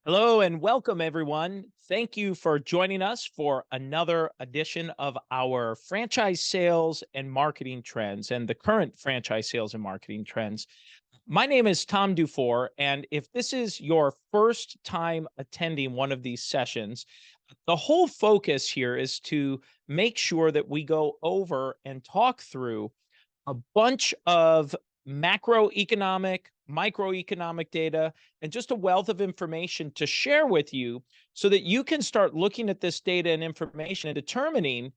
Hello and welcome, everyone. Thank you for joining us for another edition of our franchise sales and marketing trends and the current franchise sales and marketing trends. My name is Tom DuFore, and if this is your first time attending one of these sessions, the whole focus here is to make sure that we go over and talk through a bunch of macroeconomic, microeconomic data, and just a wealth of information to share with you so that you can start looking at this data and information and determining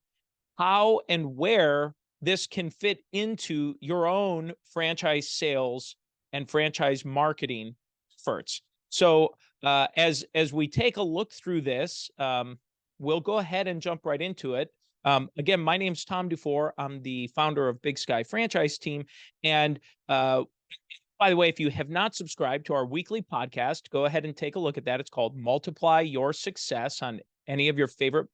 how and where this can fit into your own franchise sales and franchise marketing efforts. So, as we take a look through this, we'll go ahead and jump right into it. Again, my name's Tom DuFore. I'm the founder of Big Sky Franchise Team. And by the way, if you have not subscribed to our weekly podcast, go ahead and take a look at that. It's called Multiply Your Success on any of your favorite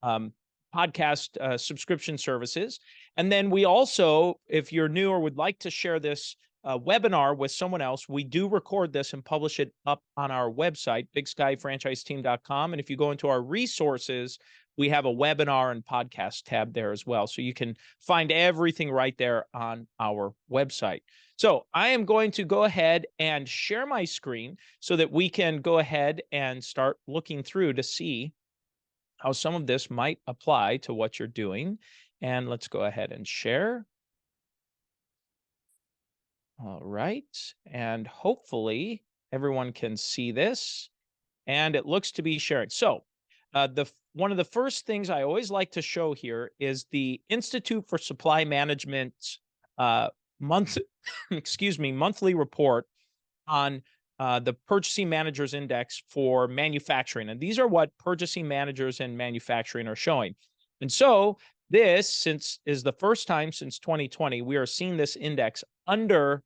um, podcast subscription services. And then we also, if you're new or would like to share this webinar with someone else, we do record this and publish it up on our website, bigskyfranchiseteam.com. And if you go into our resources, we have a webinar and podcast tab there as well. So you can find everything right there on our website. So I am going to go ahead and share my screen so that we can go ahead and start looking through to see how some of this might apply to what you're doing. And let's go ahead and share. All right. And hopefully everyone can see this. And it looks to be sharing. So the one of the first things I always like to show here is the Institute for Supply Management's month, excuse me, monthly report on the Purchasing Managers Index for manufacturing. And these are what purchasing managers and manufacturing are showing. And so this, since is the first time since 2020, we are seeing this index under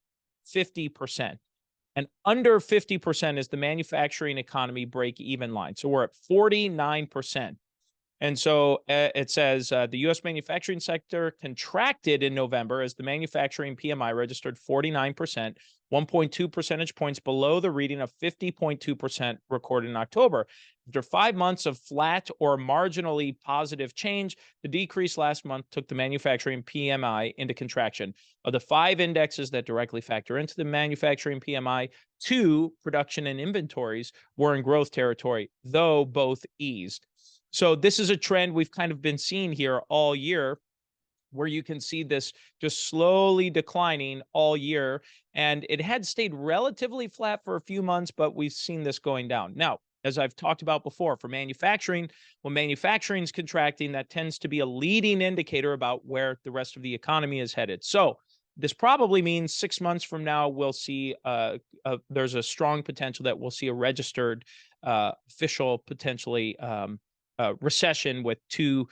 50%. And under 50% is the manufacturing economy break even line. So we're at 49%. And so it says the U.S. manufacturing sector contracted in November as the manufacturing PMI registered 49%, 1.2 percentage points below the reading of 50.2% recorded in October. After 5 months of flat or marginally positive change, the decrease last month took the manufacturing PMI into contraction. Of the 5 indexes that directly factor into the manufacturing PMI, 2, production and inventories, were in growth territory, though both eased. So this is a trend we've kind of been seeing here all year, where you can see this just slowly declining all year. And it had stayed relatively flat for a few months, but we've seen this going down. Now, as I've talked about before, for manufacturing, when manufacturing is contracting, that tends to be a leading indicator about where the rest of the economy is headed. So this probably means 6 months from now, we'll see there's a strong potential that we'll see a registered official potentially recession with 2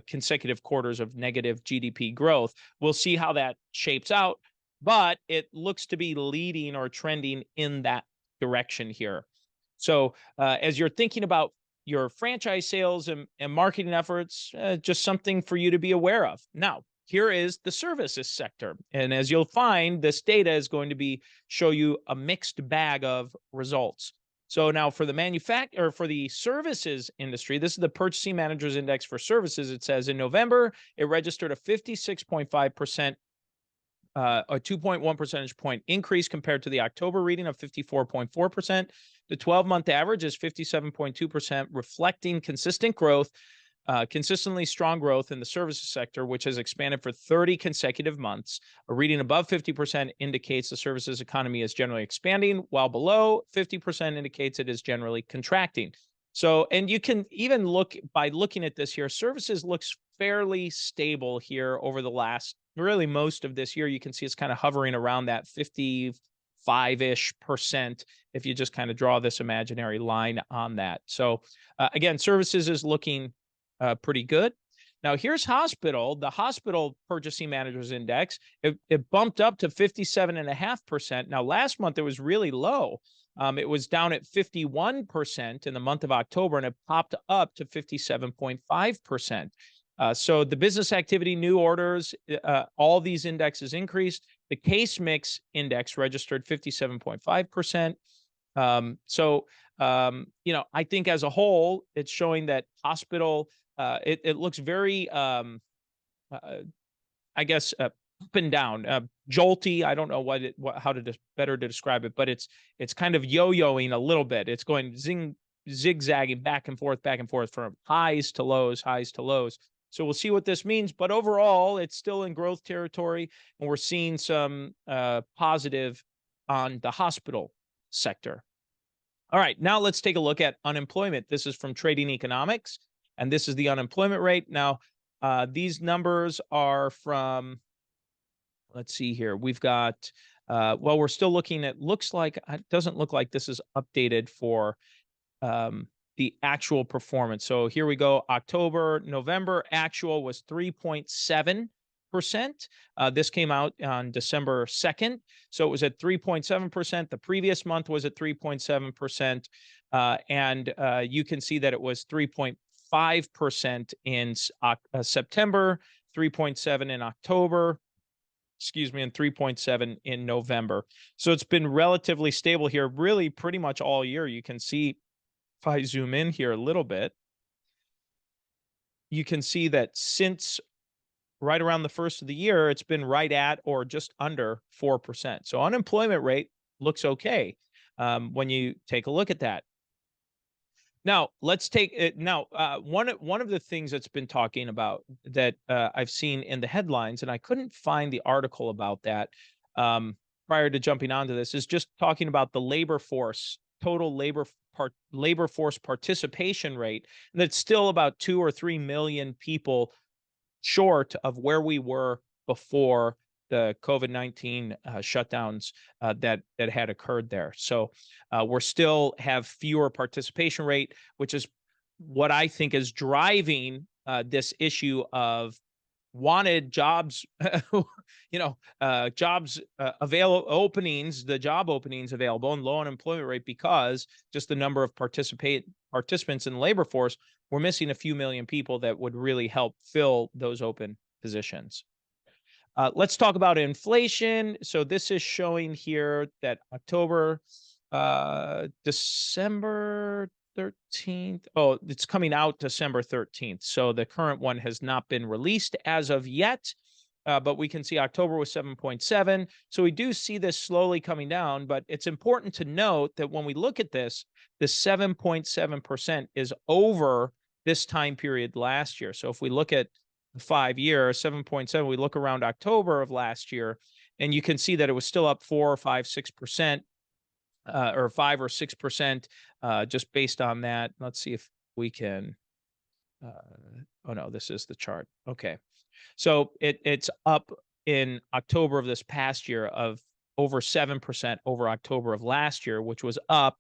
consecutive quarters of negative GDP growth. We'll see how that shapes out, but it looks to be leading or trending in that direction here. So as you're thinking about your franchise sales and marketing efforts, just something for you to be aware of. Now, here is the services sector. And as you'll find, this data is going to be show you a mixed bag of results. So now for the services industry, this is the Purchasing Managers Index for services. It says in November, it registered a 56.5%, a 2.1 percentage point increase compared to the October reading of 54.4%. The 12-month average is 57.2%, reflecting consistently strong growth in the services sector, which has expanded for 30 consecutive months. A reading above 50% indicates the services economy is generally expanding, while below 50% indicates it is generally contracting. So, and you can even look by looking at this here, services looks fairly stable here over the last, really most of this year. You can see it's kind of hovering around that 55-ish percent if you just kind of draw this imaginary line on that. So again, services is looking pretty good. Now here's hospital. The hospital purchasing managers index, it bumped up to 57.5%. Now last month it was really low. It was down at 51% in the month of October, and it popped up to 57.5%. So the business activity, new orders, all these indexes increased. The case mix index registered 57.5%. So I think as a whole, it's showing that hospital, it looks very, uh, I guess, up and down, jolty. I don't know how to better to describe it, but it's kind of yo-yoing a little bit. It's going zigzagging back and forth from highs to lows, highs to lows. So we'll see what this means. But overall, it's still in growth territory, and we're seeing some positive on the hospital sector. All right, now let's take a look at unemployment. This is from Trading Economics, and this is the unemployment rate. Now, these numbers are from, let's see here. We've got, well, we're still looking at, looks like, it doesn't look like this is updated for the actual performance. So here we go. October, November actual was 3.7%. This came out on December 2nd. So it was at 3.7%. The previous month was at 3.7%. And you can see that it was 3.5% in September, 3.7 in October, excuse me, and 3.7 in November. So it's been relatively stable here, really pretty much all year. You can see, if I zoom in here a little bit, you can see that since right around the first of the year, it's been right at or just under 4%. So unemployment rate looks okay when you take a look at that. Now, let's take it. Now, one of the things that's been talking about that I've seen in the headlines, and I couldn't find the article about that prior to jumping onto this, is just talking about the labor force, total labor force participation rate. And that's still about 2 or 3 million people short of where we were before the COVID-19 shutdowns that had occurred there. So we're still have fewer participation rate, which is what I think is driving this issue of wanted jobs, jobs available openings, the job openings available, and low unemployment rate because just the number of participants in the labor force, we're missing a few million people that would really help fill those open positions. Let's talk about inflation. So this is showing here that October, December 13th. Oh, it's coming out December 13th. So the current one has not been released as of yet. But we can see October was 7.7. So we do see this slowly coming down, but it's important to note that when we look at this, the 7.7% is over this time period last year. So if we look at 5 year, 7.7, we look around October of last year, and you can see that it was still up 4 or 5, 6%, or 5 or 6%, just based on that. Let's see if we can, oh no, this is the chart. Okay. So it's up in October of this past year of over 7% over October of last year, which was up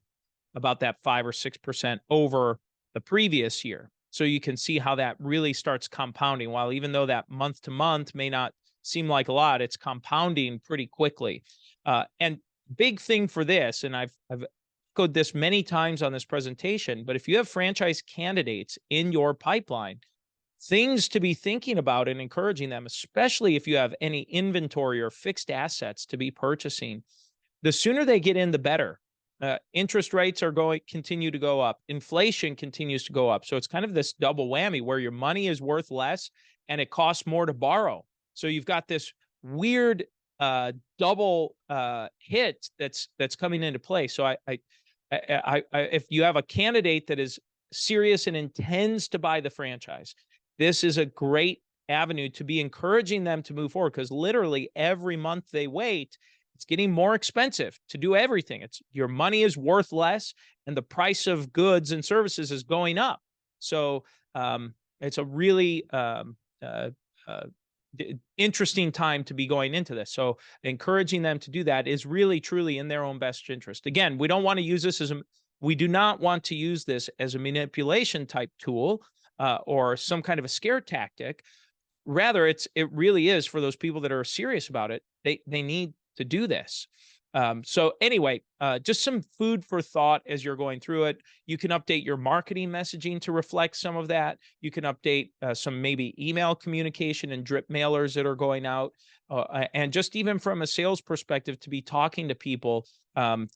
about that 5 or 6% over the previous year. So you can see how that really starts compounding. While even though that month to month may not seem like a lot, it's compounding pretty quickly. And big thing for this, and I've echoed this many times on this presentation, but if you have franchise candidates in your pipeline, things to be thinking about and encouraging them, especially if you have any inventory or fixed assets to be purchasing, the sooner they get in, the better. Interest rates are continue to go up. Inflation continues to go up. So it's kind of this double whammy where your money is worth less and it costs more to borrow. So you've got this weird double hit that's coming into play. So if you have a candidate that is serious and intends to buy the franchise, this is a great avenue to be encouraging them to move forward, because literally every month they wait, it's getting more expensive to do everything. It's your money is worth less, and the price of goods and services is going up. So it's a really interesting time to be going into this. So encouraging them to do that is really, truly in their own best interest. Again, we don't want to use this we do not want to use this as a manipulation type tool or some kind of a scare tactic. Rather, it really is for those people that are serious about it. They need to do this. So anyway, just some food for thought as you're going through it. You can update your marketing messaging to reflect some of that. You can update some maybe email communication and drip mailers that are going out. And just even from a sales perspective, to be talking to people,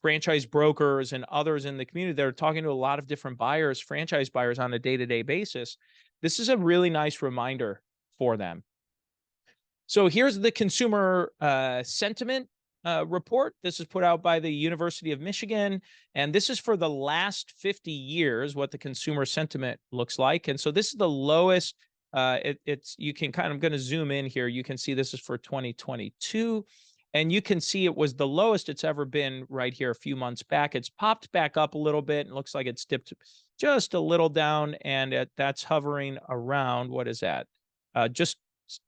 franchise brokers and others in the community that are talking to a lot of different buyers, franchise buyers on a day-to-day basis. This is a really nice reminder for them. So here's the consumer sentiment report. This is put out by the University of Michigan, and this is for the last 50 years, what the consumer sentiment looks like. And so this is the lowest. It's you can kind of going to zoom in here. You can see this is for 2022, and you can see it was the lowest it's ever been right here a few months back. It's popped back up a little bit, and looks like it's dipped just a little down, and that's hovering around, what is that? Just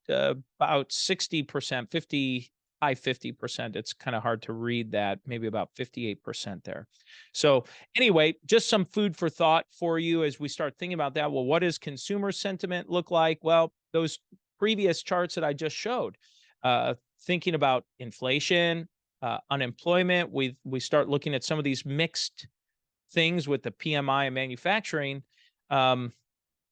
about 60%, 50, high 50%. It's kind of hard to read that, maybe about 58% there. So, anyway, just some food for thought for you as we start thinking about that. Well, what does consumer sentiment look like? Well, those previous charts that I just showed, thinking about inflation, unemployment, we start looking at some of these mixed things with the PMI and manufacturing. Um,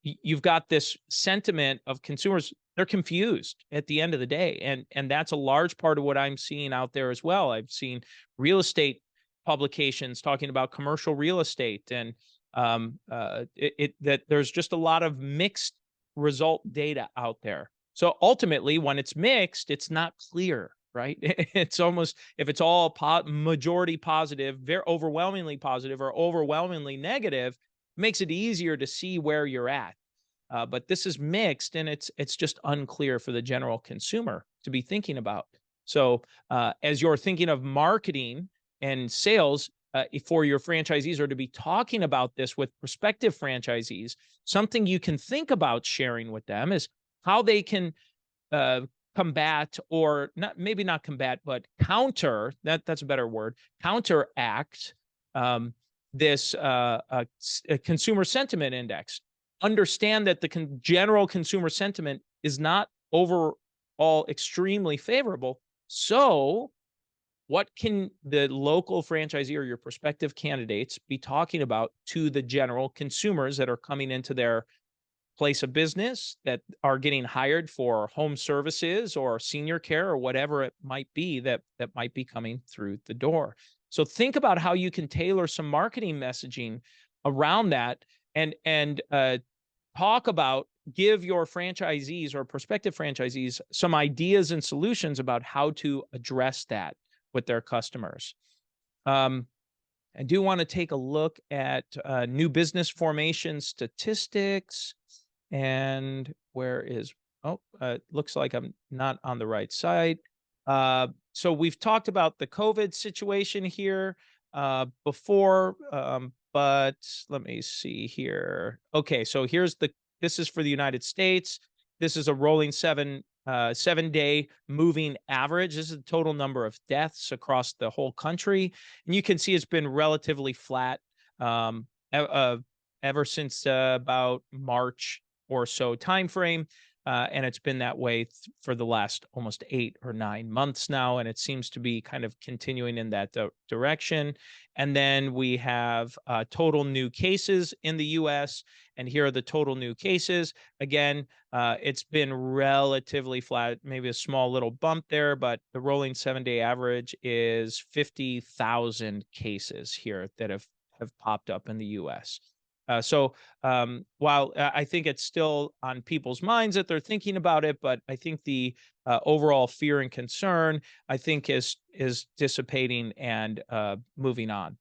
you've got this sentiment of consumers, they're confused at the end of the day, and that's a large part of what I'm seeing out there as well. I've seen real estate publications talking about commercial real estate, and that there's just a lot of mixed result data out there. So ultimately, when it's mixed, it's not clear, right? It's almost, if it's all majority positive, very overwhelmingly positive, or overwhelmingly negative, makes it easier to see where you're at. But this is mixed, and it's just unclear for the general consumer to be thinking about. So as you're thinking of marketing and sales for your franchisees, or to be talking about this with prospective franchisees, something you can think about sharing with them is how they can combat, or not, maybe not combat, but counter, that's a better word, counteract this consumer sentiment index. Understand that the general consumer sentiment is not overall extremely favorable. So what can the local franchisee or your prospective candidates be talking about to the general consumers that are coming into their place of business, that are getting hired for home services or senior care or whatever it might be that might be coming through the door? So think about how you can tailor some marketing messaging around that, and talk about, give your franchisees or prospective franchisees some ideas and solutions about how to address that with their customers. I do want to take a look at new business formation statistics. And where is, looks like I'm not on the right side. So we've talked about the COVID situation here before, but let me see here. Okay, so this is for the United States. This is a rolling 7-day moving average. This is the total number of deaths across the whole country. And you can see it's been relatively flat ever since about March or so timeframe. And it's been that way for the last almost 8 or 9 months now, and it seems to be kind of continuing in that direction. And then we have total new cases in the U.S., and here are the total new cases. Again, it's been relatively flat, maybe a small little bump there, but the rolling 7-day average is 50,000 cases here that have popped up in the U.S. So while I think it's still on people's minds that they're thinking about it, but I think the overall fear and concern, I think, is dissipating and moving on.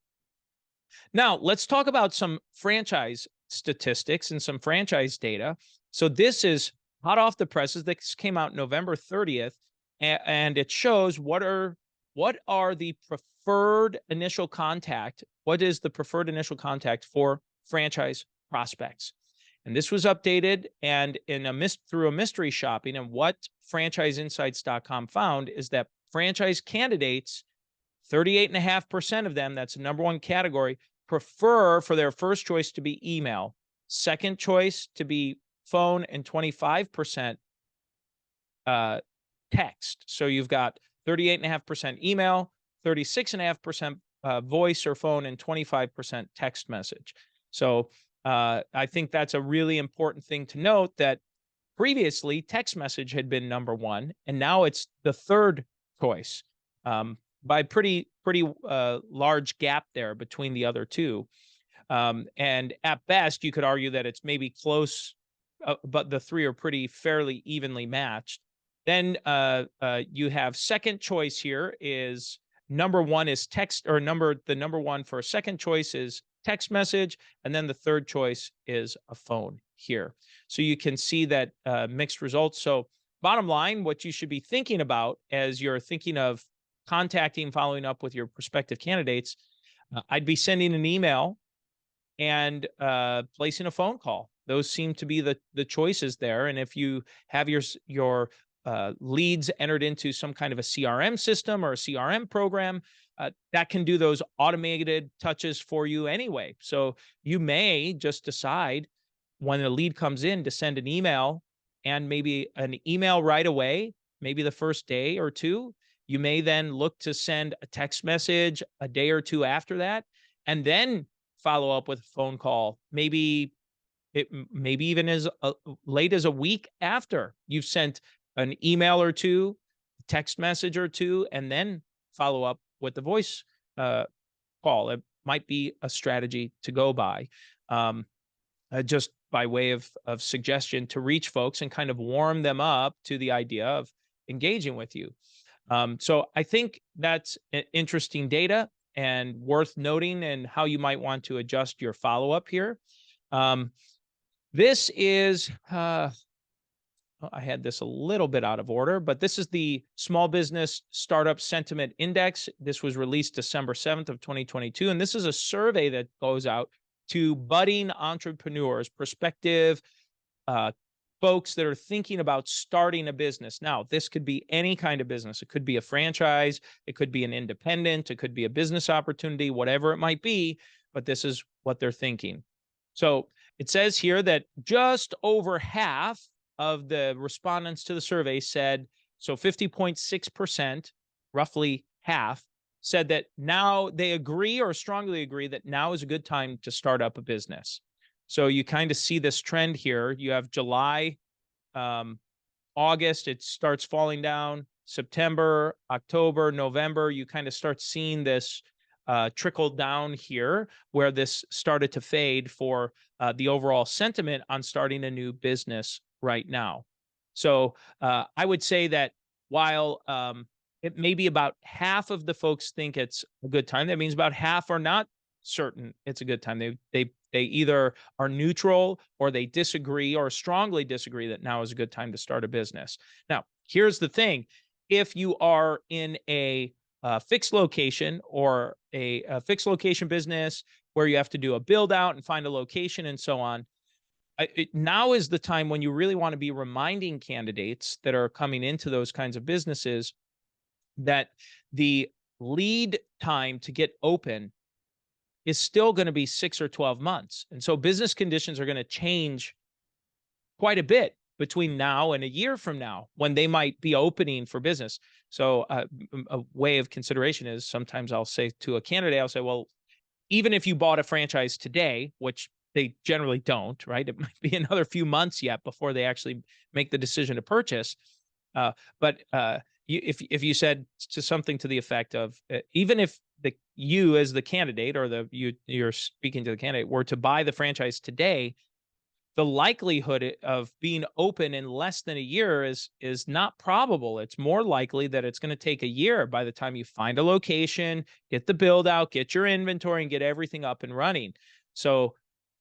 Now, let's talk about some franchise statistics and some franchise data. So this is hot off the presses. This came out November 30th, and it shows what are the preferred initial contact. What is the preferred initial contact for franchise prospects? And this was updated and through a mystery shopping. And what franchiseinsights.com found is that franchise candidates, 38.5% of them, that's the number one category, prefer for their first choice to be email, second choice to be phone, and 25% text. So you've got 38.5% email, 36.5% voice or phone, and 25% text message. So I think that's a really important thing to note, that previously text message had been number one, and now it's the third choice, by pretty large gap there between the other two. And at best, you could argue that it's maybe close, but the three are pretty fairly evenly matched. Then you have second choice here is number one is text, or the number one for a second choice is text message, and then the third choice is a phone here. So you can see that mixed results. So bottom line, what you should be thinking about as you're thinking of contacting, following up with your prospective candidates, I'd be sending an email and placing a phone call. Those seem to be the choices there. And if you have your leads entered into some kind of a CRM system or a CRM program, that can do those automated touches for you anyway. So you may just decide when a lead comes in to send an email, and maybe an email right away, maybe the first day or two. You may then look to send a text message a day or two after that, and then follow up with a phone call. Maybe even as late as a week after you've sent an email or two, text message or two, and then follow up with the voice call. It might be a strategy to go by, just by way of suggestion to reach folks and kind of warm them up to the idea of engaging with you. So I think that's interesting data and worth noting, and how you might want to adjust your follow-up here. This is, I had this a little bit out of order, but this is the Small Business Startup Sentiment Index. This was released December 7th of 2022. And this is a survey that goes out to budding entrepreneurs, prospective folks that are thinking about starting a business. Now, this could be any kind of business. It could be a franchise, it could be an independent, it could be a business opportunity, whatever it might be, but this is what they're thinking. So it says here that just over half of the respondents to the survey said, so 50.6%, roughly half, said that now they agree or strongly agree that now is a good time to start up a business. So you kind of see this trend here. You have July, August, it starts falling down. September, October, November, you kind of start seeing this trickle down here, where this started to fade for the overall sentiment on starting a new business right now. So I would say that while it may be about half of the folks think it's a good time, that means about half are not certain it's a good time. They either are neutral, or they disagree, or strongly disagree that now is a good time to start a business. Now, here's the thing. If you are in a fixed location, or a fixed location business where you have to do a build out and find a location and so on, now is the time when you really want to be reminding candidates that are coming into those kinds of businesses that the lead time to get open is still going to be 6 or 12 months. And so business conditions are going to change quite a bit between now and a year from now, when they might be opening for business. So a way of consideration is, sometimes I'll say to a candidate, I'll say, well, even if you bought a franchise today, which they generally don't, right? It might be another few months yet before they actually make the decision to purchase. But if you said to something to the effect of, even if you as the candidate, or you're speaking to the candidate, were to buy the franchise today, the likelihood of being open in less than a year is not probable. It's more likely that it's going to take a year by the time you find a location, get the build out, get your inventory, and get everything up and running. So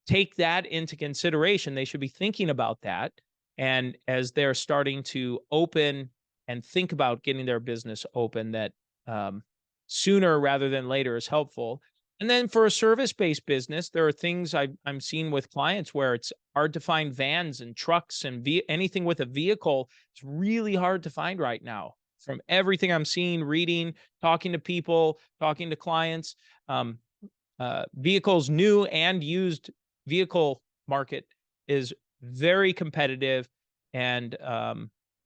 take that into consideration. They should be thinking about that. And as they're starting to open and think about getting their business open, that sooner rather than later is helpful. And then for a service-based business, there are things I'm seeing with clients where it's hard to find vans and trucks and anything with a vehicle. It's really hard to find right now. From everything I'm seeing, reading, talking to people, talking to clients, vehicles, new and used vehicle market is very competitive, and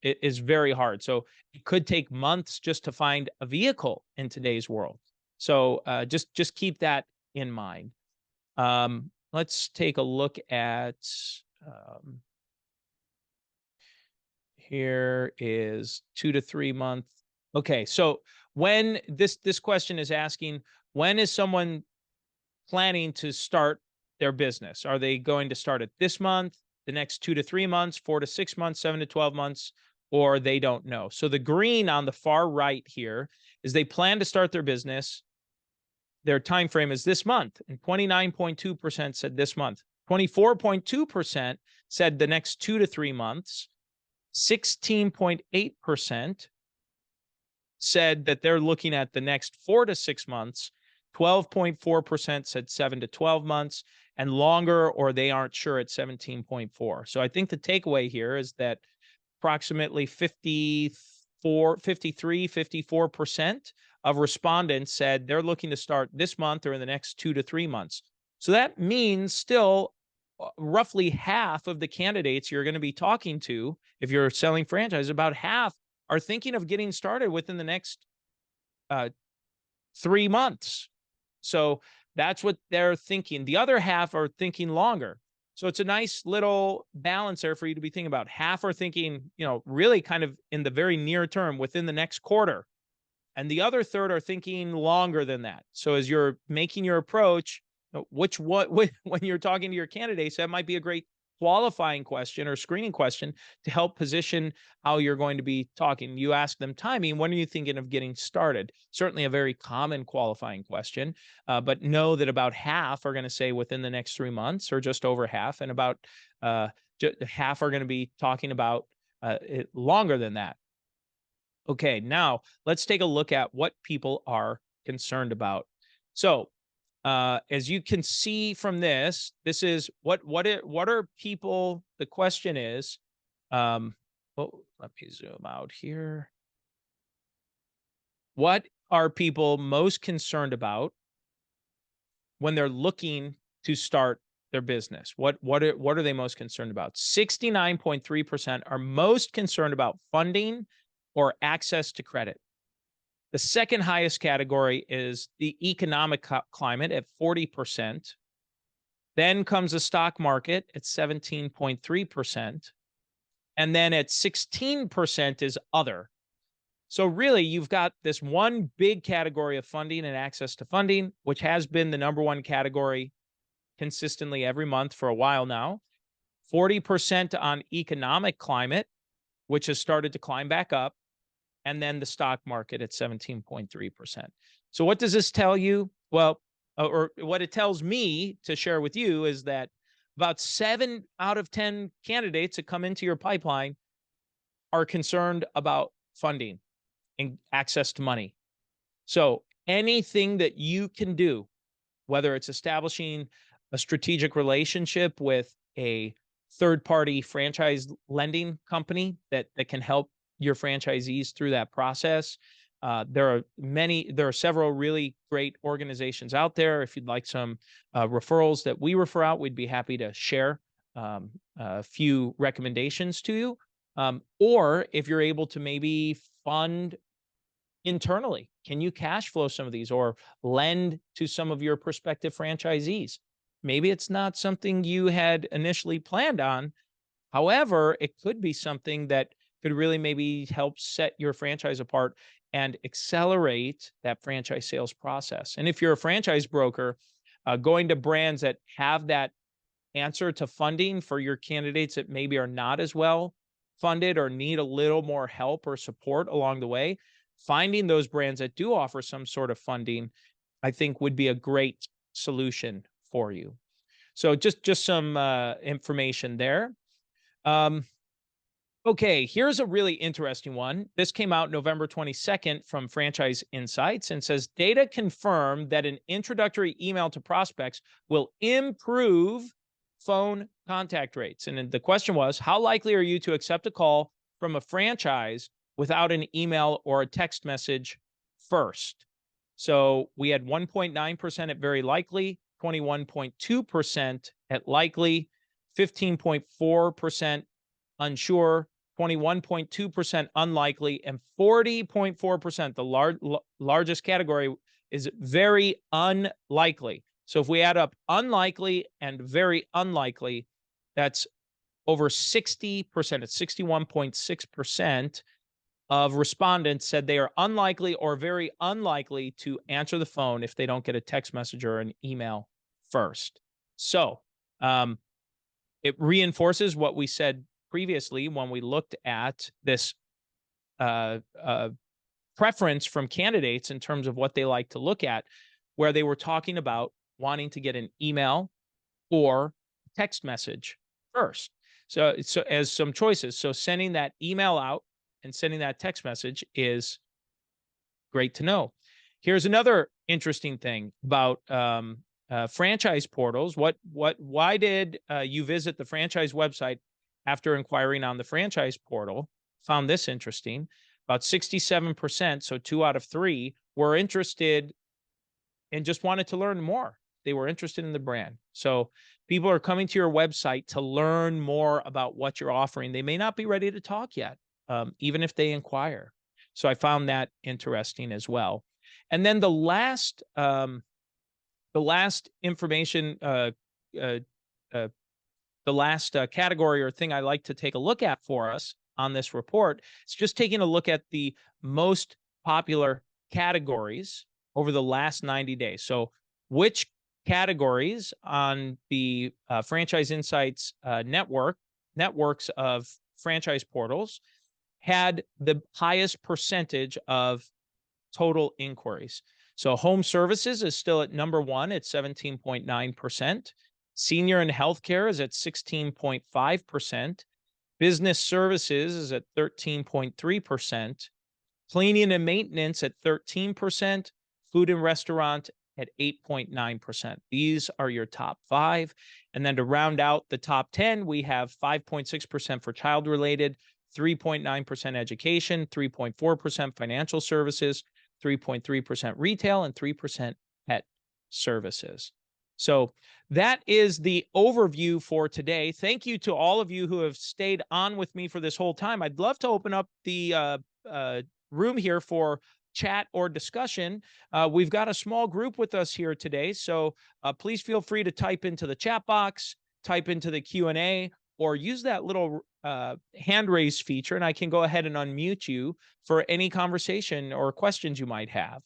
is very hard. So it could take months just to find a vehicle in today's world. So just keep that in mind. Let's take a look at um, here is 2 to 3 month. Okay, so when this question is asking, when is someone planning to start their business? Are they going to start it this month, the next 2 to 3 months, 4 to 6 months, 7 to 12 months, or they don't know? So the green on the far right here is they plan to start their business. Their time frame is this month, and 29.2% said this month. 24.2% said the next 2 to 3 months. 16.8% said that they're looking at the next 4 to 6 months. 12.4% said 7 to 12 months, and longer, or they aren't sure at 17.4. So I think the takeaway here is that approximately 54% of respondents said they're looking to start this month or in the next 2 to 3 months. So that means still roughly half of the candidates you're going to be talking to, if you're selling franchise, about half are thinking of getting started within the next 3 months. So that's what they're thinking. The other half are thinking longer. So it's a nice little balance there for you to be thinking about. Half are thinking, really kind of in the very near term, within the next quarter. And the other third are thinking longer than that. So as you're making your approach, when you're talking to your candidates, that might be a great qualifying question or screening question to help position how you're going to be talking. You ask them timing. When are you thinking of getting started? Certainly a very common qualifying question, but know that about half are going to say within the next 3 months, or just over half, and about half are going to be talking about it longer than that. Okay, now let's take a look at what people are concerned about. So, as you can see from this is what are people? The question is, let me zoom out here. What are people most concerned about when they're looking to start their business? What are they most concerned about? 69.3% are most concerned about funding or access to credit. The second highest category is the economic climate at 40%. Then comes the stock market at 17.3%. And then at 16% is other. So really, you've got this one big category of funding and access to funding, which has been the number one category consistently every month for a while now. 40% on economic climate, which has started to climb back up. And then the stock market at 17.3%. So what does this tell you? Well, or what it tells me to share with you is that about 7 out of 10 candidates that come into your pipeline are concerned about funding and access to money. So anything that you can do, whether it's establishing a strategic relationship with a third-party franchise lending company that can help your franchisees through that process. There are several really great organizations out there. If you'd like some referrals that we refer out, we'd be happy to share a few recommendations to you. Or if you're able to maybe fund internally, can you cash flow some of these or lend to some of your prospective franchisees? Maybe it's not something you had initially planned on. However, it could be something that could really maybe help set your franchise apart and accelerate that franchise sales process. And if you're a franchise broker, going to brands that have that answer to funding for your candidates that maybe are not as well funded or need a little more help or support along the way, finding those brands that do offer some sort of funding, I think would be a great solution for you. So just some information there. Okay, here's a really interesting one. This came out November 22nd from Franchise Insights and says data confirm that an introductory email to prospects will improve phone contact rates. And the question was, how likely are you to accept a call from a franchise without an email or a text message first? So we had 1.9% at very likely, 21.2% at likely, 15.4% unsure, 21.2% unlikely, and 40.4%, the largest category, is very unlikely. So if we add up unlikely and very unlikely, that's over 60%. It's 61.6% of respondents said they are unlikely or very unlikely to answer the phone if they don't get a text message or an email first. So it reinforces what we said previously when we looked at this uh, uh, preference from candidates in terms of what they like to look at, where they were talking about wanting to get an email or text message first. So as some choices. So sending that email out and sending that text message is great to know. Here's another interesting thing about franchise portals. Why did you visit the franchise website after inquiring on the franchise portal? Found this interesting. About 67%, so 2 out of 3, were interested and just wanted to learn more. They were interested in the brand. So people are coming to your website to learn more about what you're offering. They may not be ready to talk yet, even if they inquire. So I found that interesting as well. And then the last information, uh, uh, the last category or thing I like to take a look at for us on this report is just taking a look at the most popular categories over the last 90 days. So which categories on the Franchise Insights networks of franchise portals had the highest percentage of total inquiries. So home services is still at number one at 17.9%. Senior and healthcare is at 16.5%. Business services is at 13.3%. Cleaning and maintenance at 13%. Food and restaurant at 8.9%. These are your top 5. And then to round out the top 10, we have 5.6% for child related, 3.9% education, 3.4% financial services, 3.3% retail, and 3% pet services. So that is the overview for today. Thank you to all of you who have stayed on with me for this whole time. I'd love to open up the room here for chat or discussion. We've got a small group with us here today, so please feel free to type into the chat box, type into the Q&A, or use that little hand raise feature, and I can go ahead and unmute you for any conversation or questions you might have.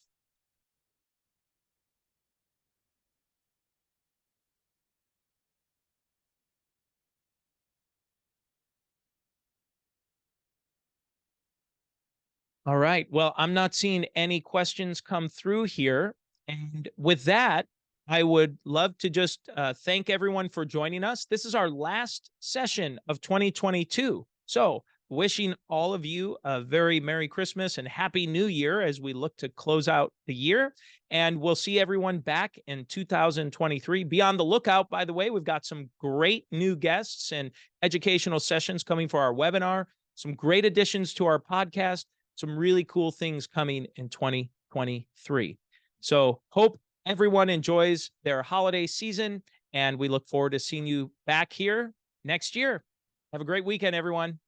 All right. Well, I'm not seeing any questions come through here. And with that, I would love to just thank everyone for joining us. This is our last session of 2022. So, wishing all of you a very Merry Christmas and Happy New Year as we look to close out the year. And we'll see everyone back in 2023. Be on the lookout, by the way. We've got some great new guests and educational sessions coming for our webinar, some great additions to our podcast, some really cool things coming in 2023. So hope everyone enjoys their holiday season, and we look forward to seeing you back here next year. Have a great weekend, everyone.